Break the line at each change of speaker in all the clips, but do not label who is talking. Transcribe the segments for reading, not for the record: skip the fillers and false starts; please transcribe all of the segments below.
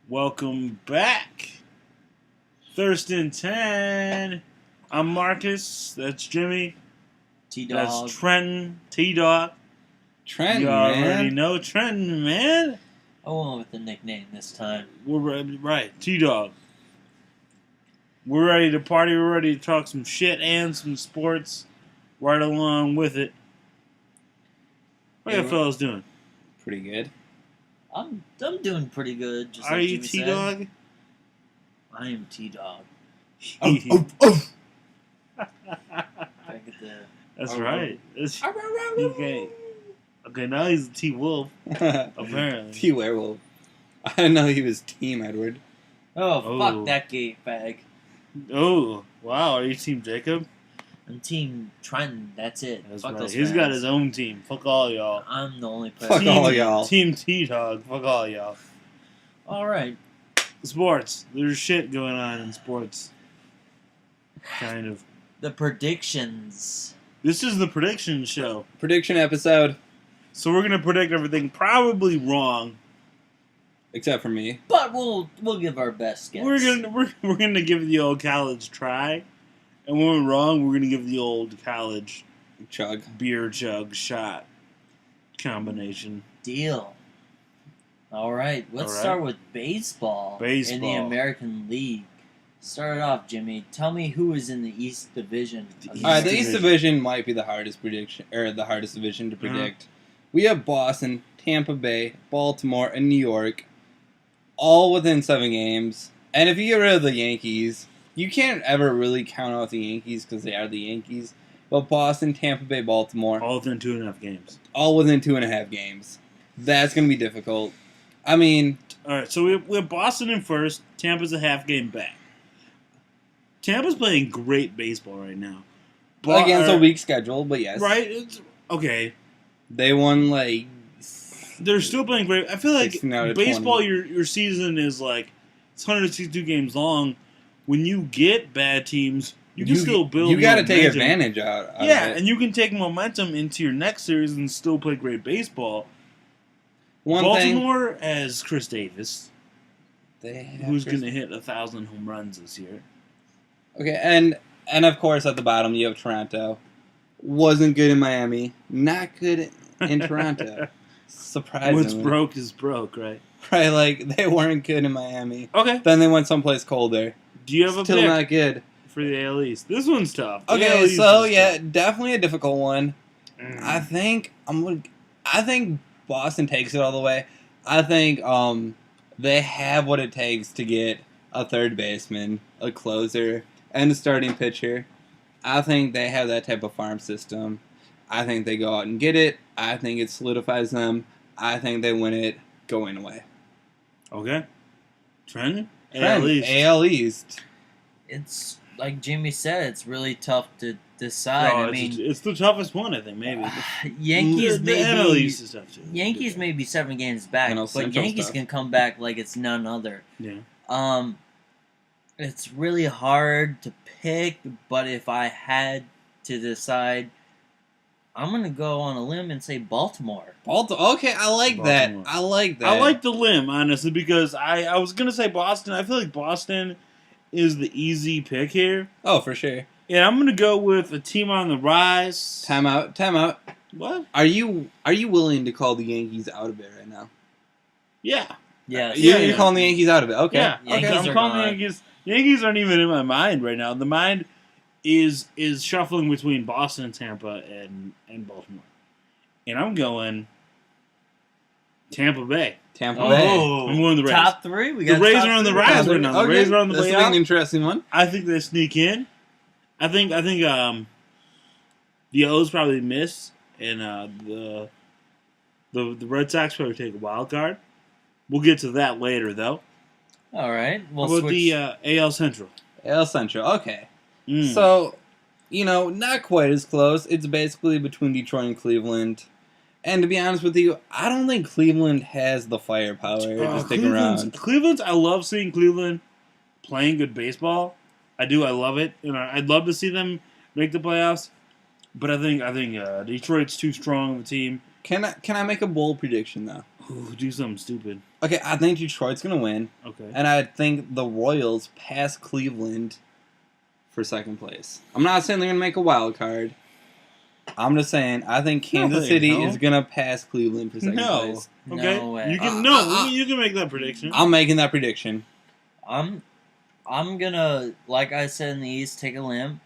Welcome back. Thurston 10. I'm Marcus. That's Jimmy.
T-Dog.
That's Trenton. T-Dog.
Trenton,
You already
man.
know Trenton, man.
I went with the nickname this time.
We're ready. Right. T-Dog. We're ready to party. We're ready to talk some shit and some sports right along with it. What are you fellas doing?
Pretty good.
I'm doing pretty good. Just
Are
like
you
Jimmy
T-Dog?
said. I am T-Dog.
Oh.
Can I get the...
That's
Oh,
right. Okay. Okay, now he's a T-Wolf, apparently.
T-Werewolf. I didn't know he was Team Edward.
Oh, fuck that gay fag.
Oh, wow. Are you Team Jacob?
I'm Team Trenton. That's it.
That's
Fuck
right.
those
He's
fags.
got his own team. Fuck all y'all.
I'm the only
Fuck
person.
all y'all.
Team T-Dog. Fuck all y'all.
All right.
Sports. There's shit going on in sports. Kind of.
The predictions.
This is the prediction show.
Prediction episode,
So we're going to predict everything probably wrong.
except for me.
But we'll give our best guess.
We're gonna give the old college try. And when we're wrong, we're going to give the old college
Chug.
beer jug shot combination.
Deal. All right. Let's
All right.
start with baseball. In the
Baseball.
American League. Start it off, Jimmy. Tell me who is in the East Division.
The
of
East
All right, the
Division.
East Division might be the hardest prediction, or the hardest division to predict. We have Boston, Tampa Bay, Baltimore, and New York, all within 7 games. And if you get rid of the Yankees, you can't ever really count out the Yankees because they are the Yankees. But Boston, Tampa Bay, Baltimore,
All within 2.5 games.
all within 2.5 games. That's going to be difficult. I mean,
All right, so we have Boston in first. Tampa's a half game back. Tampa's playing great baseball right now.
against a weak schedule, but yes.
Right? It's, okay.
They won, like,
They're still playing great. I feel like
16 out of
baseball,
20.
your season is like, it's 162 games long. When you get bad teams, you can still build
You got to take
momentum.
advantage out of
Yeah,
it.
and you can take momentum into your next series and still play great baseball.
One
Baltimore has Chris Davis,
thing,
who's going to hit 1,000 home runs this year.
Okay, and of course at the bottom you have Toronto. Wasn't good in Miami. Not good in Toronto. Surprisingly.
What's broke is broke, right?
Right, like they weren't good in Miami.
Okay.
Then they went someplace colder.
Do you have a
Still
pick
not good.
for the AL East? This one's tough. The AL
Okay,
East
so
is
yeah,
tough.
definitely a difficult one.
Mm.
I think Boston takes it all the way. I think they have what it takes to get a third baseman, a closer, and a starting pitcher. I think they have that type of farm system. I think they go out and get it. I think it solidifies them. I think they win it going away.
Okay. Trenton? AL East.
AL East.
It's like Jimmy said. It's really tough to decide.
No,
I mean,
it's the toughest one, I think, maybe.
Yankees
the NL
may
East is tough, too.
Yankees may be 7 games back,
NL
but
Central's
Yankees
tough.
can come back like it's none other.
Yeah.
It's really hard to pick, but if I had to decide, I'm gonna go on a limb and say Baltimore.
Okay, I like that.
Baltimore.
I like that.
I like the limb, honestly, because I was going to say Boston. I feel like Boston is the easy pick here.
Oh, for sure.
And I'm going to go with a team on the rise.
Time out.
What?
Are you willing to call the Yankees out of it right now?
Yeah.
Yes.
You're calling the Yankees out of it. Okay.
Yeah.
Yankees
Okay, I'm
are
calling the
gone.
Yankees. Yankees aren't even in my mind right now. The mind is shuffling between Boston, Tampa, and Baltimore. And I'm going Tampa Bay.
Tampa
Oh,
Bay.
I'm going the Rays.
top 3. We
The
got
Rays
top
are on the
three.
rise right now. The Rays are on the
This
way
is
out.
an interesting one.
I think they sneak in. I think the O's probably miss, and the Red Sox probably take a wild card. We'll get to that later, though.
All right. We'll
How about
switch.
the AL Central?
AL Central. Okay.
Mm.
So, not quite as close. It's basically between Detroit and Cleveland. And to be honest with you, I don't think Cleveland has the firepower to stick around.
Cleveland's. I love seeing Cleveland playing good baseball. I do. I love it. I'd love to see them make the playoffs. But I think Detroit's too strong of a team.
Can I make a bold prediction though?
Ooh, do something stupid.
Okay, I think Detroit's gonna win,
Okay.
and I think the Royals pass Cleveland for second place. I'm not saying they're gonna make a wild card. I'm just saying I think Kansas City
no.
is gonna pass Cleveland for second
No.
place.
Okay.
No way.
You can you can make that prediction.
I'm making that prediction.
I'm gonna, like I said in the East, take a limb.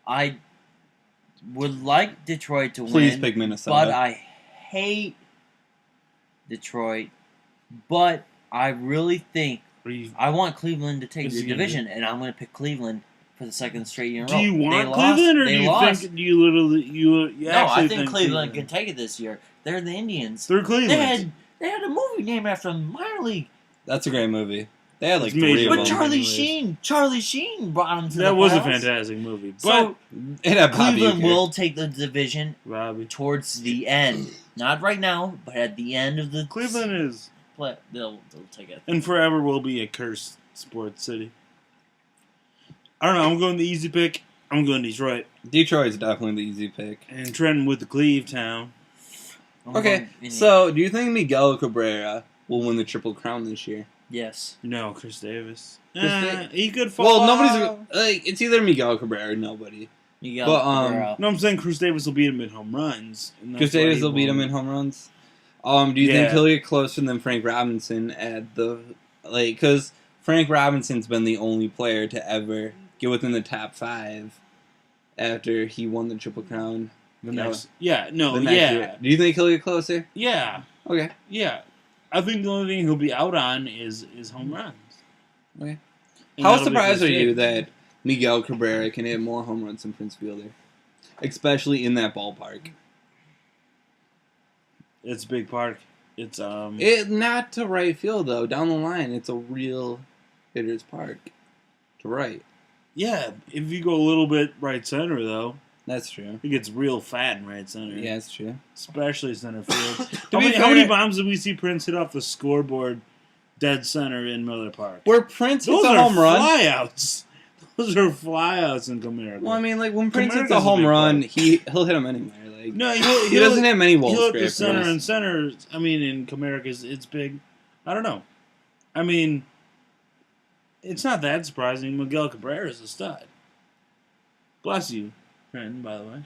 I would like Detroit to
Please
win,
pick Minnesota.
but I hate Detroit. But I really think I want Cleveland to take
Is
the
he gonna
division, and I'm going to pick Cleveland for the second straight year in a
Do
row.
you
They
want
lost-
Cleveland, or
they
do you
lost.
think you
No,
actually
I think Cleveland can take it this year. They're the Indians.
They're Cleveland.
They had a movie named after them, minor league.
That's a great movie. They had like
It's made
3 of
for
But
them.
Charlie Sheen brought them to the
That was a
playoffs.
fantastic movie. But
So
It had Bobby
Cleveland
Uecker.
will take the division
Robbie,
towards the end. Not right now, but at the end of the
Cleveland is
play, they'll take it.
and forever will be a cursed sports city. I don't know. I'm going the easy pick. I'm going Detroit.
Detroit's definitely the easy pick.
And Trenton with the Cleve Town.
I'm
Okay,
going Indians.
so do you think Miguel Cabrera will win the Triple Crown this year?
Yes.
No, Chris Davis.
Chris
He could fall.
Well, nobody's
off.
like it's either Miguel Cabrera or nobody.
Miguel
But,
Cabrera.
No, I'm saying Chris Davis will beat him in home runs. and
Chris
that's why
Davis
he
will beat him
won.
in home runs. Do you think
Yeah.
he'll get closer than Frank Robinson at the because Frank Robinson's been the only player to ever get within the top 5 after he won the Triple Crown.
The
No.
next, yeah, no,
the next
yeah,
year. Do you think he'll get closer?
yeah,
Okay.
yeah. I think the only thing he'll be out on is home runs.
Okay.
And
How
that'll be
surprised
Chris
are you
Davis.
that Miguel Cabrera can hit more home runs than Prince Fielder, especially in that ballpark?
It's a big park. It's
It not to right field though. Down the line, it's a real hitter's park. To right.
yeah. If you go a little bit right center though,
That's true.
it gets real fat in right center.
Yeah, that's true.
especially center field.
To
how
be
many
fair-
bombs did we see Prince hit off the scoreboard, dead center in Miller Park?
Where Prince hits
Those
a
are
home run.
flyouts. Those are flyouts in Comerica.
Well, I mean, like when Prince hits
Comerica's
a home
a big
run,
park.
he'll hit him anywhere. Like
no,
he doesn't hit many wall
He'll hit the
scrapers.
center and center. I mean, in Comerica's, it's big. I don't know. I mean, it's not that surprising. Miguel Cabrera is a stud. Bless you, friend. By the way.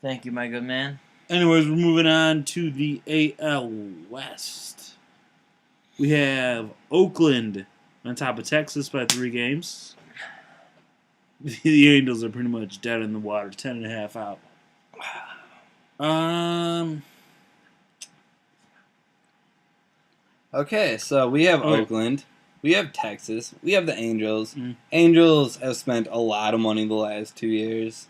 Thank you, my good man.
Anyways, we're moving on to the AL West. We have Oakland on top of Texas by 3 games. The Angels are pretty much dead in the water, 10.5 out.
Okay, so we have
Okay.
Oakland, we have Texas, we have the Angels.
Mm.
Angels have spent a lot of money the last 2 years.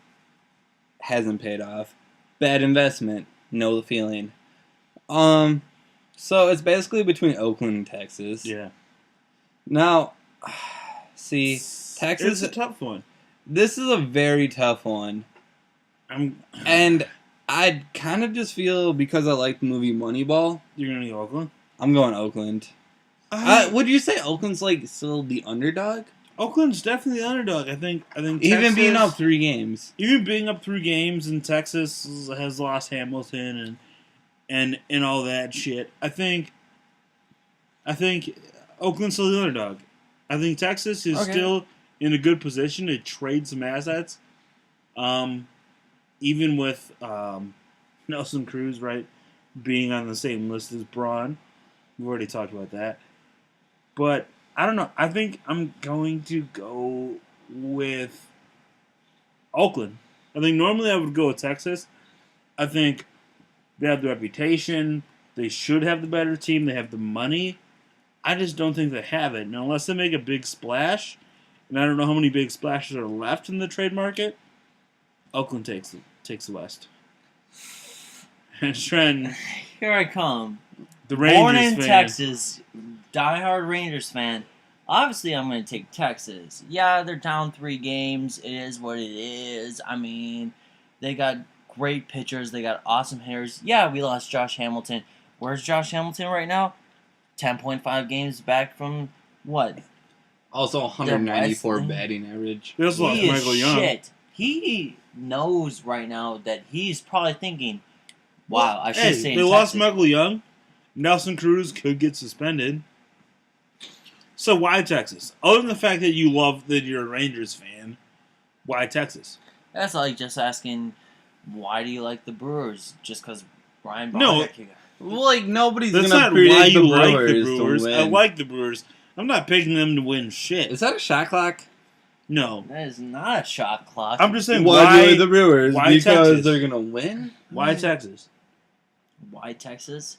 Hasn't paid off. Bad investment. Know the feeling. So it's basically between Oakland and Texas.
Yeah.
Now, see, Texas.
It's a tough one.
This is a very tough one, and I kind of just feel because I like the movie Moneyball,
You're gonna go Oakland.
I'm going Oakland. Would you say Oakland's like still the underdog?
Oakland's definitely the underdog. I think.
Even being
Texas-
up 3 games.
even being up 3 games, and Texas has lost Hamilton and all that shit. I think Oakland's still the underdog. I think Texas is
Okay.
still in a good position to trade some assets. Even with Nelson Cruz, right, being on the same list as Braun. We've already talked about that. But I don't know. I think I'm going to go with Oakland. I think normally I would go with Texas. I think they have the reputation. They should have the better team. They have the money. I just don't think they have it. Now, unless they make a big splash, and I don't know how many big splashes are left in the trade market, Oakland takes the West. And Trent,
Here I come.
the Rangers
Born in
fan.
Texas, diehard Rangers fan. Obviously, I'm going to take Texas. Yeah, they're down 3 games. It is what it is. I mean, they got great pitchers. They got awesome hitters. Yeah, we lost Josh Hamilton. Where's Josh Hamilton right now? 10.5 games back from what?
Also 194
West-
batting average.
They also lost
He is
Michael Young.
shit. He knows right now that he's probably thinking, wow, I should
Hey,
stay in
they lost
Texas.
Michael Young, Nelson Cruz could get suspended. So why Texas? Other than the fact that you're a Rangers fan, why Texas?
That's like just asking, why do you like the Brewers? Just because Brian
No.
Bobek?
Well, like nobody's
That's
gonna
not
predict
why
the
you like the
Brewers
Brewers.
to
I
win.
like the Brewers. I'm not picking them to win shit.
Is that a shot clock?
No.
That is not a shot clock.
I'm just saying
Why
why
do the Brewers?
why
Because
Texas?
they're gonna win.
Why Texas?
Why Texas?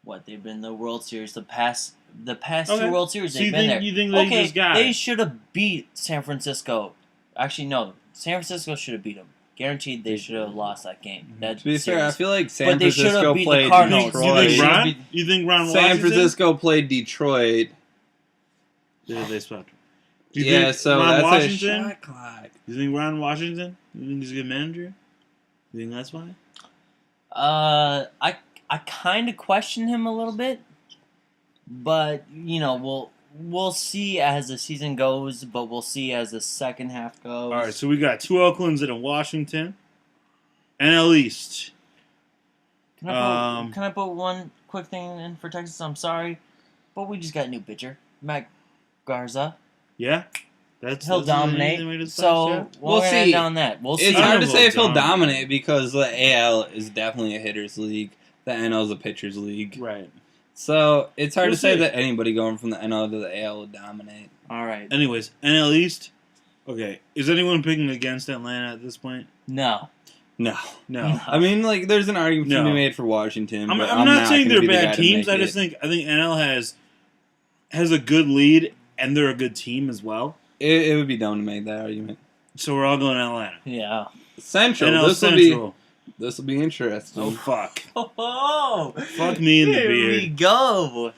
What, they've been in the World Series the past
Okay.
2 World Series
So
they've
you
been
think
there.
you think they
Okay,
just got
they
it?
should have beat San Francisco. Actually, no. San Francisco should have beat them. Guaranteed they should have lost that game. That
To be fair, I
series.
feel like
But
San
they should have
Francisco
beat the
played
Cardinals.
You
Detroit.
think
They should have
Ron?
beat-
You think Ron
San
Washington?
Francisco played Detroit.
They swept. Do you
Yeah,
think
so
Ron
that's
Washington?
a shot clock.
You think Ron Washington? You think he's a good manager? You think that's why?
I kind of question him a little bit, but we'll see as the season goes. But we'll see as the second half goes.
All right, so we got 2 Oaklands and a Washington. NL East.
Can I put one quick thing in for Texas? I'm sorry, but we just got a new pitcher, Matt Garza.
Yeah?
He'll
That's the name they
dominate.
made his
So
first, yeah?
we'll
We'll
end
see.
on that. We'll see.
It's
I
hard
don't
to
know
say
if
if he'll
dominate.
dominate because the AL is definitely a hitter's league. The NL is a pitcher's league.
Right.
So it's hard
We'll
to say
see.
that anybody going from the NL to the AL will dominate.
All right.
Anyways, NL East. Okay, is anyone picking against Atlanta at this point?
No.
No.
No.
I mean, like, there's an argument to
No.
be made for Washington.
I'm
but
not saying
gonna
they're
be the guy
bad
to
teams.
make
I just
it.
think NL has a good lead and they're a good team as well.
It would be dumb to make that argument.
So we're all going Atlanta.
Yeah.
Central.
NL
This will
Central.
be interesting.
Oh fuck.
Oh,
Fuck me in the
here we
beard.
go.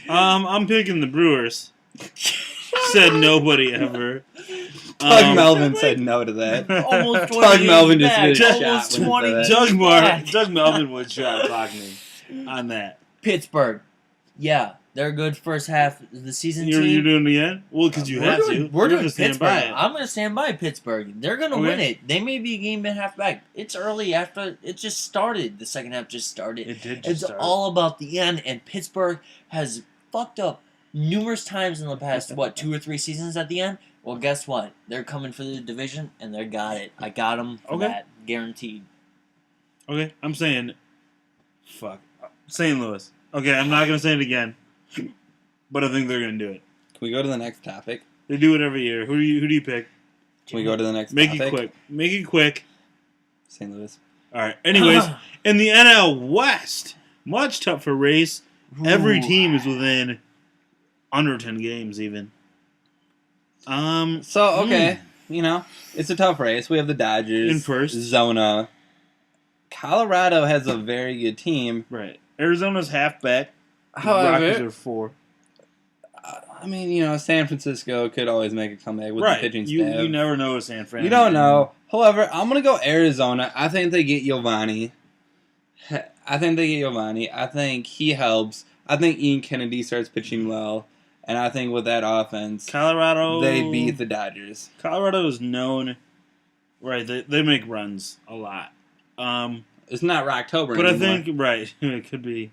I'm picking the Brewers. Said nobody ever.
Doug Melvin said no to that.
Almost 20
Doug
years
Melvin just
back.
made a shot
Almost
when he
20
said that.
years back.
Doug Melvin would shot talk me on that.
Pittsburgh. Yeah, they're a good first half of the season
You're
team.
doing it again? Well, because you have to.
We're
You're
doing
gonna stand
Pittsburgh.
by it.
I'm going to stand by Pittsburgh. They're going to
Okay.
win it. They may be a game and a half back. It's early after it just started. The second half just started.
It did
It's
just start.
all about the end, and Pittsburgh has fucked up numerous times in the past, 2 or 3 seasons at the end? Well, guess what? They're coming for the division, and they got it. I got them for
Okay.
that. Guaranteed.
Okay, I'm saying, fuck, St. Louis. Okay, I'm not gonna say it again, but I think they're gonna do it.
Can we go to the next topic?
They do it every year. Who do you pick?
Can we go to the next
Make
topic?
it quick. Make it quick.
St. Louis.
All right. Anyways, in the NL West, much tougher race. Every
Ooh.
team is within under 10 games, even.
So, okay, it's a tough race. We have the Dodgers.
In first.
Zona. Colorado has a very good team.
Right. Arizona's halfback. Rockies
However,
are 4.
I mean, San Francisco could always make a comeback with
right.
the pitching
You
staff.
never know with San Fran.
You don't know. However, I'm going to go Arizona. I think they get Giovanni. I think he helps. I think Ian Kennedy starts pitching well. And I think with that offense,
Colorado.
they beat the Dodgers.
Colorado is known. Right. They make runs a lot.
It's not Rocktober
But I
anymore.
think, right, it could be.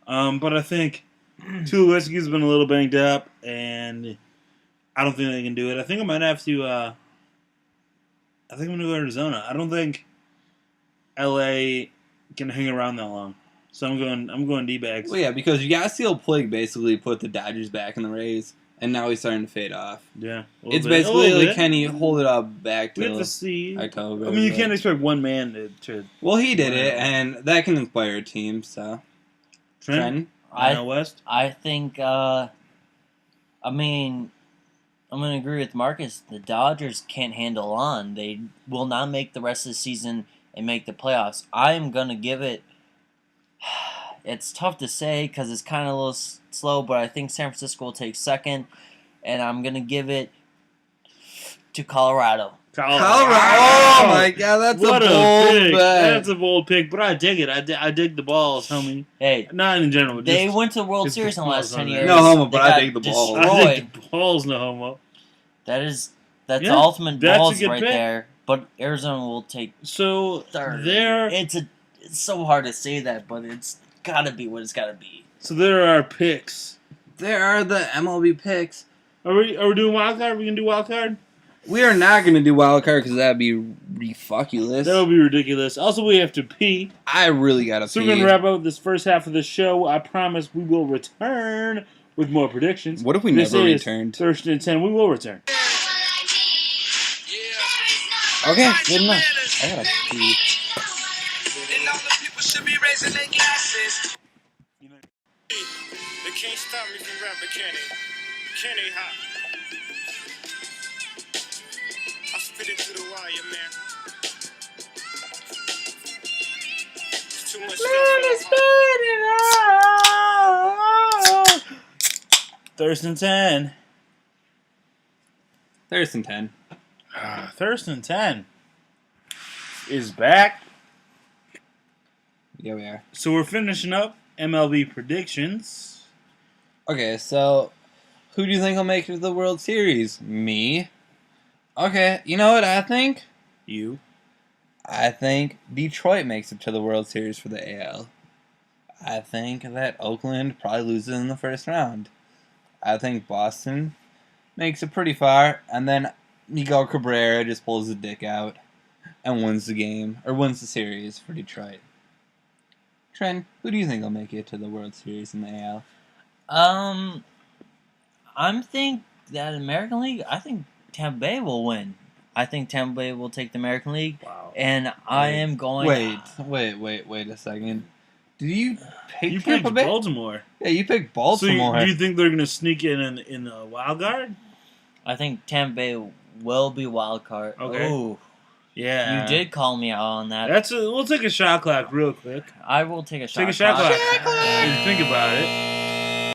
But I think Tulowitzki's been a little banged up, and I don't think they can do it. I think I might have to, I think I'm going to go Arizona. I don't think LA can hang around that long. So I'm going D-backs.
Well, yeah, because Yasiel Puig basically put the Dodgers back in the Rays, and now he's starting to fade off.
Yeah.
It's basically like, can he hold it up back
We have
to
to see.
October?
I mean, you
but-
can't expect one man to
Well, he did it, and that can inspire a team, so.
trend.
Trenton?
NL West.
I think, I'm going to agree with Marcus. The Dodgers can't handle on. They will not make the rest of the season and make the playoffs. I am going to give it, it's tough to say because it's kind of a little slow, but I think San Francisco will take second, and I'm going to give it to Colorado.
Oh my god, that's
What
a bold
pick.
bet.
That's a bold pick, but I dig it. I dig the balls, homie.
Hey,
Not in general.
they
just,
went to the World
just
Series in the last
balls
10
on
years.
there.
No homo, but
They
I
got
dig the balls.
I
destroyed.
dig the balls, no homo.
That's
Yeah,
the ultimate
that's a
balls
good
right
pick.
there. But Arizona will take
So
third.
they're
It's so hard to say that, but it's gotta be what it's gotta be.
So there are our picks.
There are the MLB picks.
Are we doing wild card? Are we gonna do wild card?
We are not going to do wild card because that'd be ridiculous.
That would be ridiculous. Also, we have to pee.
I really got to pee.
So we're gonna wrap up this first half of the show. I promise we will return with more predictions.
What if we
This
never
is
returned?
Thursday and 10. We will return.
Okay, good enough. I got to pee.
And all the people should be raising their glasses.
They can't stop me from rapping, can they? Can they, huh? I spit it through the wire, man. It's too much stuff.
Thursday and 10.
Thursday 10.
Thursday and 10 is back.
Yeah, we are.
So we're finishing up MLB predictions.
Okay, so who do you think will make it to the World Series? Me. Okay, you know what I think?
You.
I think Detroit makes it to the World Series for the AL. I think that Oakland probably loses in the first round. I think Boston makes it pretty far, and then Miguel Cabrera just pulls his dick out and wins the game, or wins the series for Detroit. Trent, who do you think will make it to the World Series in the AL?
I'm think that American League. I think Tampa Bay will win. I think Tampa Bay will take the American League,
Wow.
and I am going.
Wait a second. Did you pick
You
Tampa
picked
Bay?
Baltimore.
Yeah, you picked
So
Baltimore.
do you think they're gonna sneak in the wild card?
I think Tampa Bay will be wild card.
Okay.
Ooh,
Yeah.
you did call me out on that.
We'll take a shot clock real quick.
I will take a shot.
Take a shot clock.
Shot clock.
And think about it.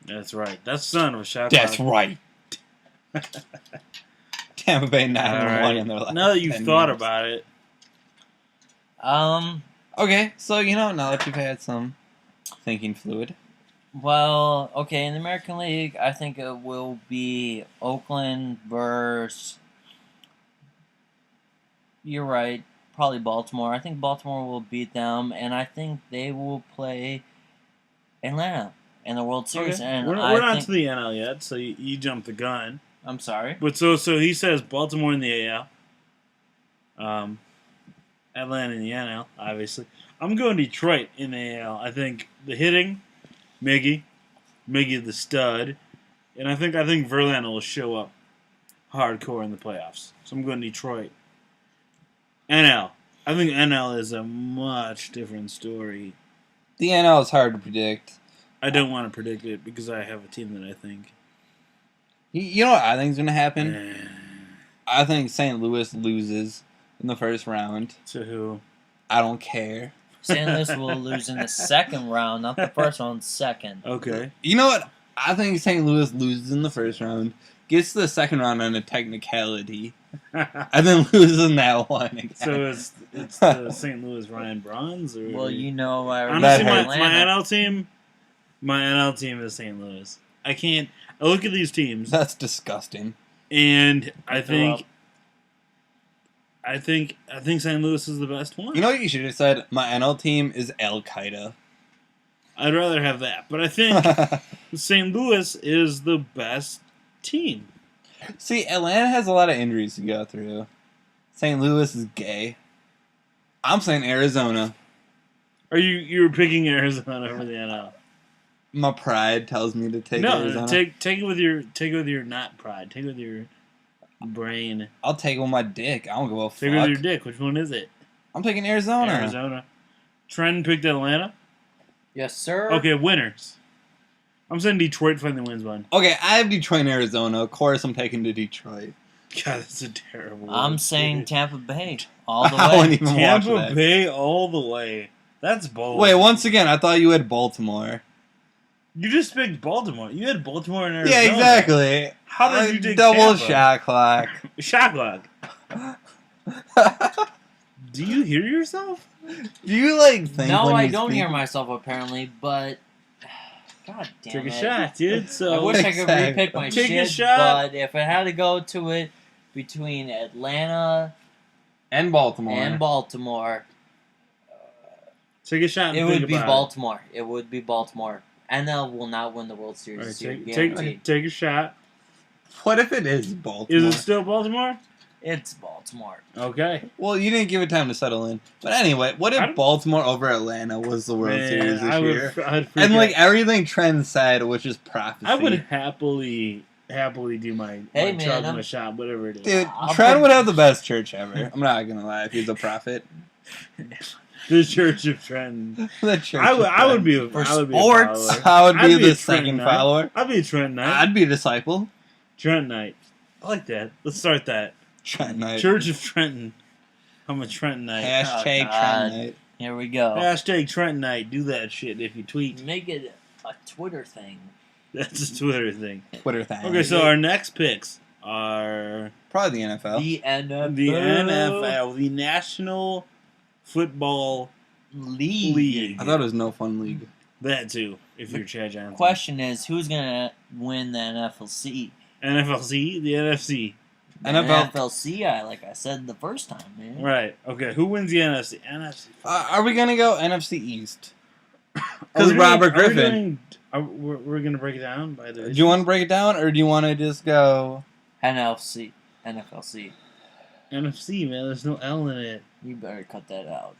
That's right. That's the son of a shot
That's
clock.
right. Tampa Bay 9-1
Alright.
in their last
Now that you've
10
thought
years.
about it,
Okay, so now that you've had some thinking fluid.
Well, okay, in the American League, I think it will be Oakland versus. You're right, probably Baltimore. I think Baltimore will beat them, and I think they will play Atlanta in the World Series.
okay.
And
we're
I
not
think,
to the NL yet, so you jumped the gun.
I'm sorry.
But so he says Baltimore in the AL, Atlanta in the NL, obviously. I'm going Detroit in the AL. I think the hitting, Miggy the stud, and I think Verlander will show up hardcore in the playoffs. So I'm going Detroit. NL. I think NL is a much different story.
The NL is hard to predict.
I don't want to predict it because I have a team that I think.
You know what I think is going to happen?
eh,
I think St. Louis loses in the first round.
to who?
I don't care.
St. Louis will lose in the second round, not the first round, second.
Okay.
You know what? I think St. Louis loses in the first round, gets to the second round on a technicality, and then loses in that one again.
So it's the St. Louis Ryan Bronze? Or
Well, you know, I
honestly,
That
my
Atlanta.
NL team is St. Louis. I look at these teams,
That's disgusting.
and I
Throw
think St. Louis is the best one.
You know what you should have said? My NL team is Al Qaeda.
I'd rather have that, but I think St. Louis is the best team.
See, Atlanta has a lot of injuries to go through. St. Louis is gay. I'm saying Arizona.
You're picking Arizona over the NL?
My pride tells me to take
No,
Arizona.
take it with your not pride. Take it with your brain.
I'll take it with my dick. I don't give a
Take it with
fuck.
your dick. Which one is it?
I'm taking Arizona.
Arizona. Trent picked Atlanta.
Yes, sir.
Okay, winners. I'm saying Detroit finally wins one.
Okay, I have Detroit and Arizona. Of course, I'm taking to Detroit.
God, that's a terrible.
I'm
one.
saying Tampa Bay all the
I wouldn't
way.
even watch
Tampa
that.
Bay all the way. That's bold.
Wait, once again, I thought you had Baltimore.
You just picked Baltimore. You had Baltimore and Arizona.
Yeah, exactly.
How did you take
double
Tampa?
shot clock?
Shot clock. Do you hear yourself?
Do you think?
No,
when
I
you
don't
speak?
hear myself apparently, but God damn
Take
it.
a shot, dude. So
I wish I could
Exactly.
repick my
Take a
shit,
shot.
but if I had to go to it between Atlanta
And Baltimore.
and Baltimore,
Take a shot. And
It
think
would be
about
Baltimore. It would be Baltimore. NL will not win the World Series
All right,
this year.
take
Guaranteed.
a shot.
What if it is Baltimore?
Is it still Baltimore?
It's Baltimore.
Okay.
Well, you didn't give it time to settle in. But anyway, what if Baltimore over Atlanta was the World Series this year?
I'd
And like everything Trent said, which is prophecy.
I would happily do my
Hey,
my
man,
chug,
I'm-
my shot, whatever it is.
Dude,
I'll
Trent
put-
would have the best church ever. I'm not gonna lie if he's a prophet.
The Church of Trenton.
The church.
I would
of
be a,
For
I would be a
sports.
follower.
I would be
I'd be
the
a
second
Trent Knight.
follower.
I'd be a Trent Knight.
I'd be a disciple.
Trent Knight. I like that. Let's start that.
Trent Knight.
Church of Trenton. I'm a Trent Knight.
Hashtag
Oh, God.
Trent Knight.
Here we go.
Hashtag Trent Knight. Do that shit if you tweet.
Make it a Twitter thing.
That's a Twitter thing.
Twitter thing.
Okay, so our next picks are
Probably the NFL.
The NFL.
the NFL, the National Football League.
I thought it was no fun league.
That too, if you're Chad Johnson.
Question is, who's gonna win the NFLC?
NFLC, the NFC.
The
NFL.
NFLC, like I said the first time, man.
Right. Okay. Who wins the NFC? NFC.
Are we gonna go NFC East?
Are
Because
we
Robert
doing-
Griffin.
We're gonna break it down by the.
Do you want to break it down, or do you want to just go?
NFLC.
NFC, man? There's no L in it.
You better cut that out.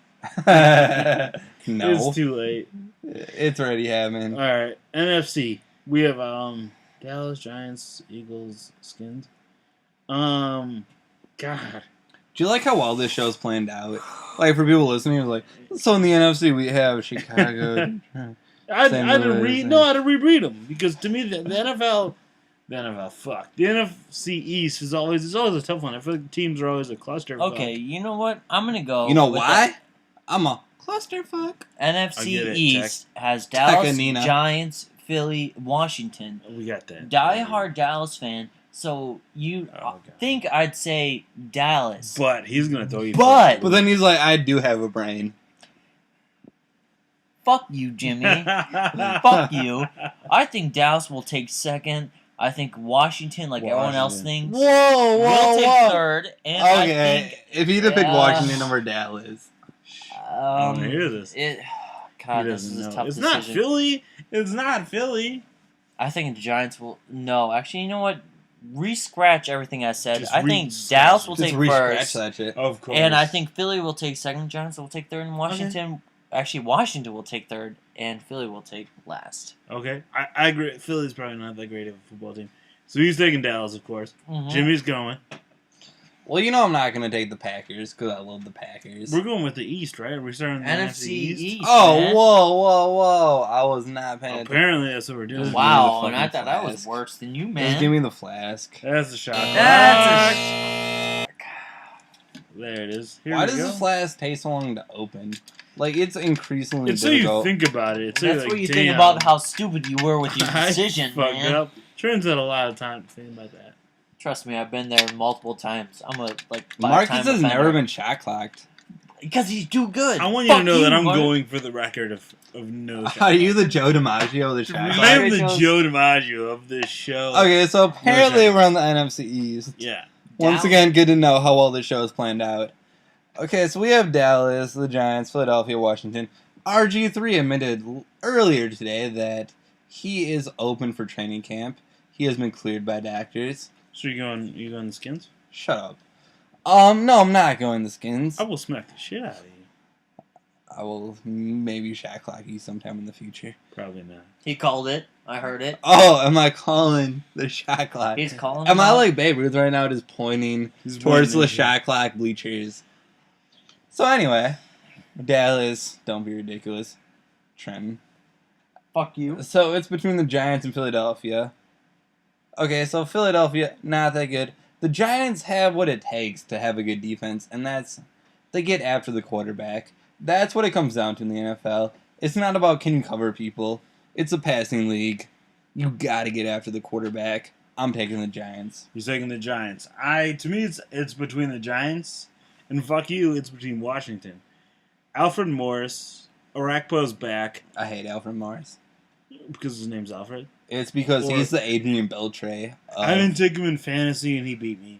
No,
It's too late.
it's already happening.
All right. NFC. We have Dallas Giants, Eagles, Skins. God.
Do you like how well this show's planned out? Like for people listening, it's like so in the NFC we have Chicago.
I
St.
had to
Louis,
I had to reread them because to me the NFL, fuck. The NFC East is always a tough one. I feel like the teams are always a cluster.
Okay, you know what? I'm gonna go.
You know
with
why? I'm a clusterfuck.
the
I
NFC
get it,
East has Dallas,
Tekanina.
Giants, Philly, Washington.
We got that.
Die-hard Dallas fan. So you
Oh, okay.
think I'd say Dallas?
But he's gonna throw you.
But-
But then he's like, I do have a brain.
Fuck you, Jimmy. Fuck you. I think Dallas will take second. I think Washington, like everyone else
Washington.
thinks,
Whoa,
will take third. And I
Okay,
think
if you'd have picked
Yeah.
Washington over Dallas,
I wanna hear this.
God,
He
this is
doesn't
a
know.
tough
It's
decision.
not Philly. It's not Philly.
I think the Giants will. No, actually, you know what? Re-scratch everything I said.
Just
I think
re-scratch
Dallas will
just
take
re-scratch
first,
that shit.
Of course.
and I think Philly will take second. Giants will take third, and Washington. Actually, Washington will take third, and Philly will take last.
Okay, I agree. Philly's probably not that great of a football team. So he's taking Dallas, of course.
Mhm.
Jimmy's going.
Well, you know I'm not gonna take the Packers because I love the Packers.
We're going with the East, right? We're starting with the
NFC East.
Oh,
man.
whoa! I was not paying attention.
Apparently, that's what we're doing.
Just
Wow,
give me the
and I
fucking
thought that was
flask.
worse than you,
Just
man.
give me the flask.
That's a shot.
That's
There it is. Here
Why
we
does
go.
the flask take so long to open? Like it's increasingly
It's so you
difficult.
think about it. It's so
That's
you're
what
like,
you think
damn.
about how stupid you were with your
I
decision,
fucked
man.
up. Trent's had a lot of time to think about that.
Trust me, I've been there multiple times. I'm a
Marcus has never been shot clocked.
because he's too good.
I want you to
Fuck
know that I'm
Mark.
going for the record of no shot.
Are you the Joe DiMaggio of the shot
I
clock?
am the
Shows-
Joe DiMaggio of this show.
Okay, so apparently
shot.
we're on the NFC East.
Yeah.
Once
Dallas.
again, good to know how well the show is planned out. Okay, so we have Dallas, the Giants, Philadelphia, Washington. RG3 admitted earlier today that he is open for training camp. He has been cleared by doctors.
So you going the Skins?
Shut up. No, I'm not going the Skins.
I will smack the shit out of you.
I will maybe shot clock you sometime in the future.
Probably not.
He called it. I heard it.
Oh, am I calling the shot clock?
He's calling.
Am
him
I
out.
like Babe Ruth right now, just pointing
He's
towards
pointing
the
at you.
shot clock bleachers? So anyway, Dallas, don't be ridiculous, Trenton.
Fuck you?
So it's between the Giants and Philadelphia. Okay, so Philadelphia, not that good. The Giants have what it takes to have a good defense, and that's they get after the quarterback. That's what it comes down to in the NFL. It's not about can you cover people. It's a passing league. You gotta get after the quarterback. I'm taking the Giants.
He's taking the Giants. To me, it's between the Giants, and fuck you, it's between Washington. Alfred Morris, Orakpo's back
I hate Alfred Morris.
because his name's Alfred.
It's because
Or-
he's the Adrian Beltre.
I didn't take him in fantasy, and he beat me.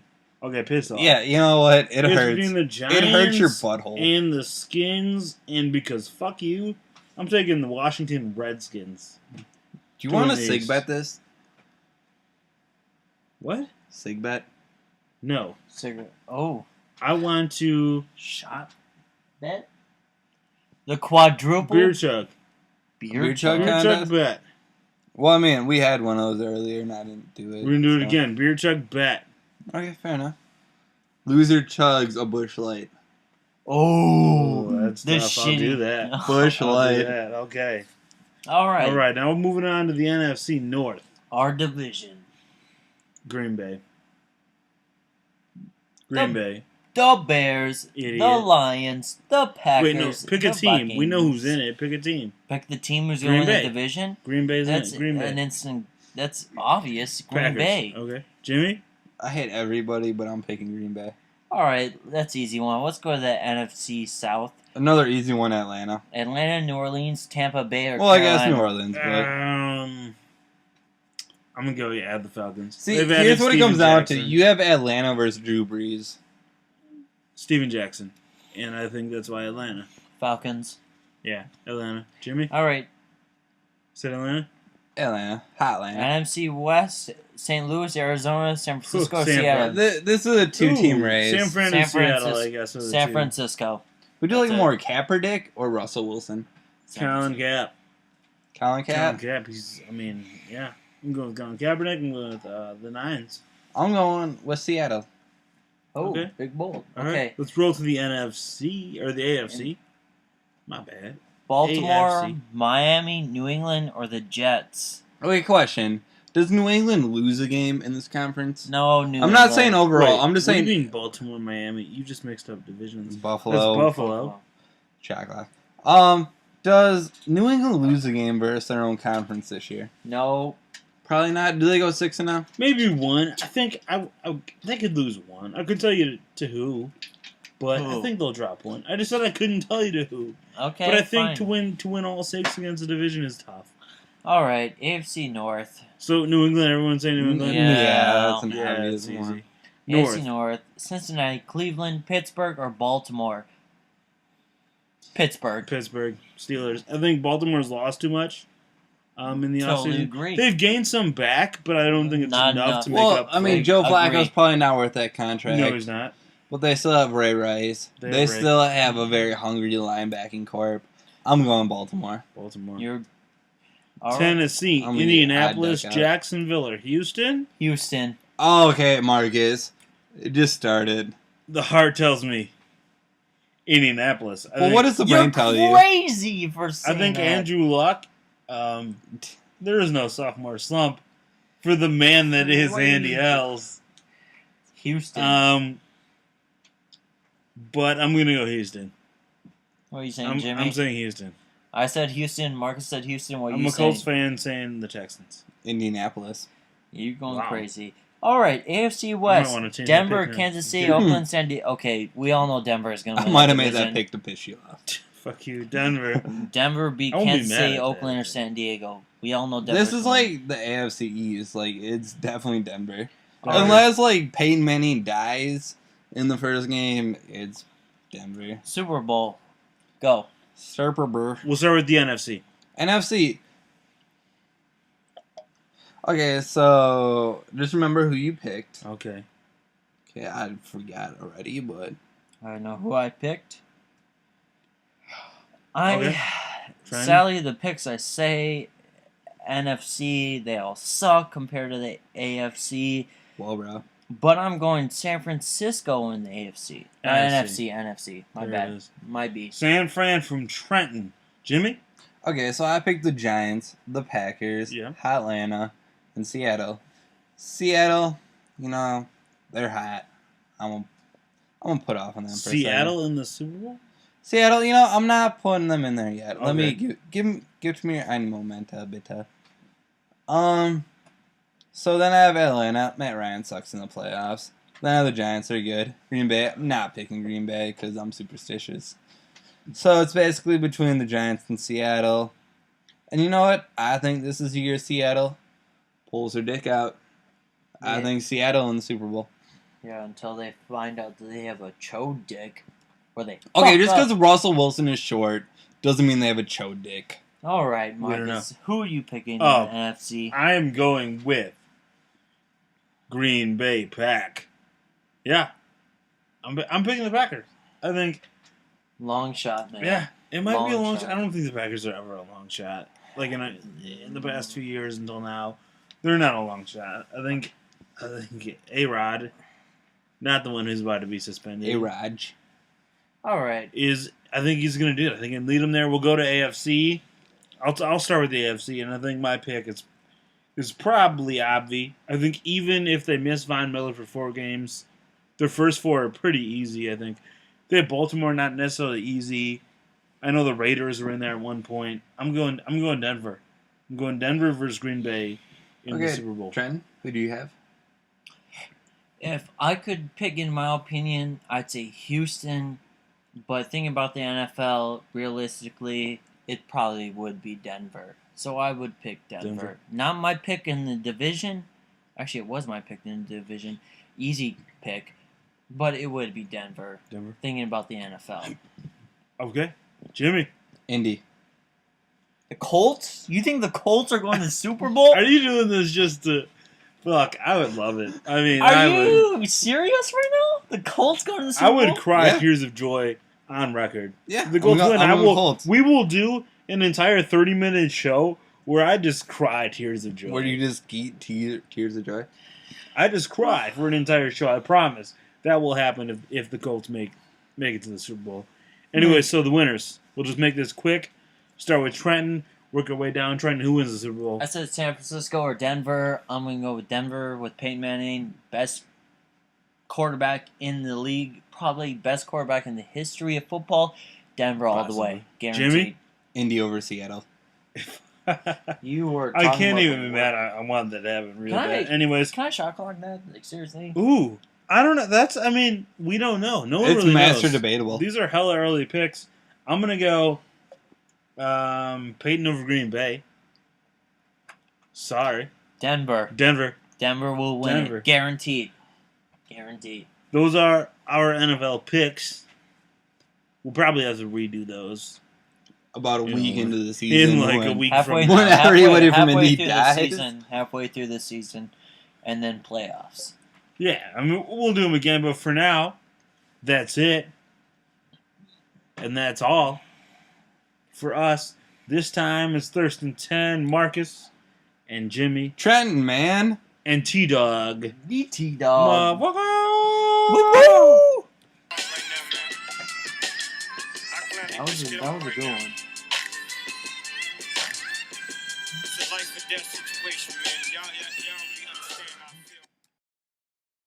Okay, piss off.
Yeah, you know what? It
It's
hurts.
between the Giants
It hurts your butthole.
and the Skins, and because fuck you, I'm taking the Washington Redskins.
Do you want to
Twin
sig
East.
bet this?
What?
Sig bet?
No.
Cigarette. Oh,
I want to
shot bet. The quadruple
beer chug.
Beer chug?
Beer
Kinda.
chug bet.
Well, I mean, we had one of those earlier and I didn't do it.
We're gonna do it
so.
again. Beer chug bet.
Okay, fair enough. Loser chugs a Bush Light.
Oh,
that's
the
tough. I'll
shitty.
do that.
Bush
I'll do
Light.
that. Okay.
All right.
All right. Now we're moving on to the NFC North.
Our division.
Green Bay. Green Bay.
The Bears,
Idiot.
the Lions, the Packers.
Wait, no. Pick a
the
team. We know who's
Vikings.
in it. Pick a team.
Pick the team who's
Green
going to
Bay.
the division.
Green Bay's
That's
in it. Green Bay.
an instant. That's obvious. Green
Packers.
Bay.
Okay. Jimmy?
I hate everybody, but I'm picking Green Bay.
All right, that's easy one. Let's go to the NFC South.
Another easy one, Atlanta.
Atlanta, New Orleans, Tampa Bay, or
Well, I guess
Carolina.
New Orleans, but...
I'm going to go add the Falcons.
See,
They've added
here's what it
Steven
comes down to.
Jackson.
You have Atlanta versus Drew Brees.
Steven Jackson. And I think that's why Atlanta.
Falcons.
Yeah, Atlanta. Jimmy?
All right,
Said Atlanta?
Atlanta. Hot Atlanta.
NFC West, St. Louis, Arizona, San Francisco,
San
Seattle.
This is a two-team
Ooh,
race.
San Fran
San
and Seattle,
Francis-
I guess. Are the
San
two.
Francisco.
Would you like
That's it.
more Kaepernick or Russell Wilson?
Colin Cap.
Colin
Colin
Kaepernick?
Cap. He's, I mean, yeah. I'm going with Colin Kaepernick. I'm going with the Nines.
I'm going with Seattle.
Oh,
Okay.
big bold.
All right,
Okay,
let's roll to the NFC, or the AFC. My bad.
Baltimore,
AFC.
Miami, New England, or the Jets.
Okay, question. Does New England lose a game in this conference?
No, New
I'm not
England.
saying overall.
Wait,
I'm just
what do
saying
you mean Baltimore, Miami? You just mixed up divisions.
Buffalo.
That's Buffalo.
Chocolate. Does New England lose a game versus their own conference this year?
No.
Probably not. Do they go 6-0?
Maybe one. I think they could lose one. I could tell you to who, but I
Who?
think they'll drop one. I just said I couldn't tell you to who.
Okay,
But I think
fine.
to win all six against the division is tough.
All right, AFC North.
So New England, everyone say New England.
Yeah.
that's an
Yeah,
obvious
it's
one.
easy. North.
AFC North. Cincinnati, Cleveland, Pittsburgh, or Baltimore. Pittsburgh.
Pittsburgh Steelers. I think Baltimore's lost too much. In the
Totally
offseason.
agree.
They've gained some back, but I don't think it's
Not
enough
enough.
to make
Well,
up.
I mean,
Agree.
Joe Flacco's
Agree.
probably not worth that contract.
no, he's not.
But they still have Ray Rice.
They
They
have Ray.
still have a very hungry linebacking corp. I'm going Baltimore.
Baltimore.
You're all right.
Tennessee,
I'm gonna
Indianapolis,
add that guy.
Jacksonville, or Houston.
Houston.
Oh, okay, Marcus. It just started.
The heart tells me Indianapolis.
Well, what does the
You're
brain tell you?
crazy for
I
saying
think
that.
Andrew Luck. There is no sophomore slump for the man that is Andy
Crazy.
Els.
Houston.
But I'm gonna go Houston.
What are you saying,
I'm
Jimmy?
saying Houston.
I said Houston. Marcus said Houston. What are
I'm
you
a
saying?
Colts fan saying the Texans.
Indianapolis.
You're going
Wow.
crazy. All right, AFC West.
wanna change my
Denver,
pick now.
Kansas City, Oakland, San Diego. Okay, we all know Denver is going to
I
win.
might
the
have made that
division.
pick to piss you off.
Fuck you, Denver.
Denver beat
I won't be
Kansas
mad
City,
at
Oakland,
that.
or San Diego. We all know Denver.
This is like the AFC East. Like, it's definitely Denver.
Denver.
Unless, like, Peyton Manning dies in the first game, it's Denver.
Super Bowl. Go.
Super Bowl.
We'll start with the NFC.
NFC. Okay, so just remember who you picked.
Okay.
Okay, I forgot already, but
I don't know who I picked.
Okay. Try
Sadly, the picks I say, NFC, they all suck compared to the AFC.
well, bro.
But I'm going San Francisco in the AFC.
NFC.
NFC. My
There it
bad.
is.
Might be.
San Fran from Trenton. Jimmy?
Okay, so I picked the Giants, the Packers,
Yeah.
Atlanta, and Seattle. Seattle, you know, they're hot. I'm gonna put off on them for a second.
Seattle in the Super Bowl?
Seattle, you know, I'm not putting them in there yet. Let me
Okay.
give me ein momenta bitte. So then I have Atlanta. Matt Ryan sucks in the playoffs. Then I have the Giants are good. Green Bay, I'm not picking Green Bay because I'm superstitious. So it's basically between the Giants and Seattle. And you know what? I think this is your Seattle pulls their dick out. I
Yeah.
think Seattle in the Super Bowl.
Yeah, until they find out that they have a chode dick. Or they
Okay,
fuck
just
up.
because Russell Wilson is short doesn't mean they have a chode dick.
All right,
We don't
Marcus. Who are you picking
Oh.
in the NFC?
I am going with Green Bay Pack. Yeah, I'm picking the Packers. I think.
Long shot, man.
Yeah, it might be a
Long
long
shot.
shot. I don't think the Packers are ever a long shot. Like in the past 2 years until now, they're not a long shot. I think A-Rod, not the one who's about to be suspended.
A-Raj.
All right.
I think he's going to do it. I think he can lead them there. We'll go to AFC. I'll start with the AFC, and I think my pick is probably Obvi. I think even if they miss Von Miller for 4 games, their first 4 are pretty easy, I think. They have Baltimore, not necessarily easy. I know the Raiders were in there at one point. I'm going Denver. I'm going Denver versus Green Bay in the Super Bowl.
Trenton, who do you have?
If I could pick, in my opinion, I'd say Houston. But thinking about the NFL, realistically, it probably would be Denver. So I would pick Denver. Not my pick in the division. Actually, it was my pick in the division. Easy pick. But it would be Denver. Thinking about the NFL.
Okay. Jimmy.
Indy.
The Colts? You think the Colts are going to the Super Bowl?
Are you doing this just to... Fuck, I would love it. I mean,
Are you serious right now? The Colts going to the Super
I
Bowl?
would cry
Yeah.
tears of joy on record.
Yeah,
The Colts win.
I'm going Colts.
We will do an entire 30-minute show where I just cry tears of joy.
Where do you just get tears of joy?
I just cry for an entire show. I promise that will happen if the Colts make it to the Super Bowl. Anyway, so the winners. We'll just make this quick. Start with Trenton. Work our way down. Trenton, who wins the Super Bowl?
I said San Francisco or Denver. I'm going to go with Denver with Peyton Manning. Best quarterback in the league. Probably best quarterback in the history of football. Denver all the way. Guaranteed.
Jimmy?
Indy over Seattle.
You were
I
talking
can't
about
even
the-
be mad. I wanted that to happen real
Can I-
bad. Anyways.
Can I shot clock that? Like, seriously?
Ooh. I don't know. I mean, we don't know. No one
It's
really
master
knows.
debatable.
These are hella early picks. I'm going to go Peyton over Green Bay. Sorry.
Denver.
Denver.
Denver will win
Denver.
it. Guaranteed. Guaranteed.
Those are our NFL picks. We'll probably have to redo those
About a
In
week
a-
into the season.
in like a
when-
week
Halfway,
from
When
now.
everybody from
halfway
Indy
through
dies.
the season. Halfway through the season. And then playoffs.
Yeah, I mean, we'll do them again, but for now, that's it. And that's all. For us, this time it's Thurston 10, Marcus, and Jimmy,
Trenton, man.
and T-Dog.
DT dog.
Motherfucker!
Woo-woo!
Right now, man. I grab
That was a good one.
It's a life or death situation, man. Y'all